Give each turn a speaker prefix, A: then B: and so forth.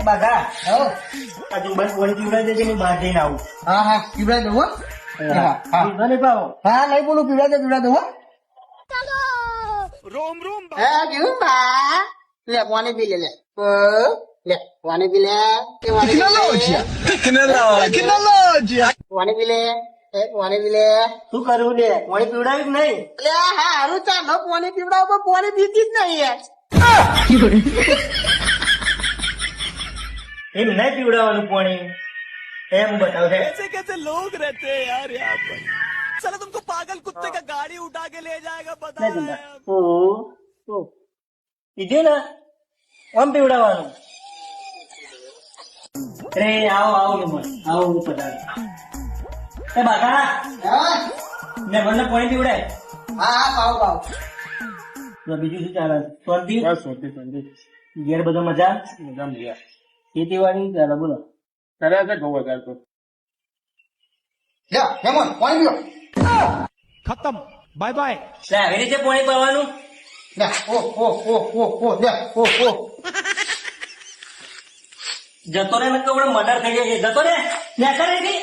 A: બાધા
B: હો
A: આ તું બસ વળી પીવડાવી દેજે હું બહાર જઈને આવું
B: હા હા પીવડાવી દઉં હો હા હા
A: નહીં પાવો
B: હા નહીં બોલું પીવડાવી દઉં હો હા કેવું બા લે પાણી પી લે લે લે પાણી પી લે પાણી પી લે પાણી પી લે
A: શું કરવું લે વળી પીવડાવ્યું કે નહીં
B: લે હારું ચાલો પાણી પીવડાવો પણ પાણી પીતી જ નહીં યાર
A: એમ નહીં પીવડાવવાનું પાણી એમ બતાવશે
C: कैसे कैसे लोग रहते हैं यार यहाँ पर साला तुमको पागल कुत्ते का गाड़ी उठा के ले जाएगा बता
A: નહીં પીવડા કીધું ને આમ પીવડાવવાનું અરે આવો આવો ને મને આવો હું પધાર એ બાધા
B: હા
A: ને મને પાણી પીવડાય
B: હા પાવ પાવ
A: તો બીજું શું ચાલે શાંતિ ઘેર બધો મજા ખેતીવાડી ચાલે બોલો
B: લે હેમન પાણી પીવો
C: खत्म बाय बाय
A: લે આવી રીતે પાણી પાવાનું
B: લે ઓ લે ઓ
A: જતો રે ને કવડે મર્ડર થઈ જાય છે જતો રે ને કરે છે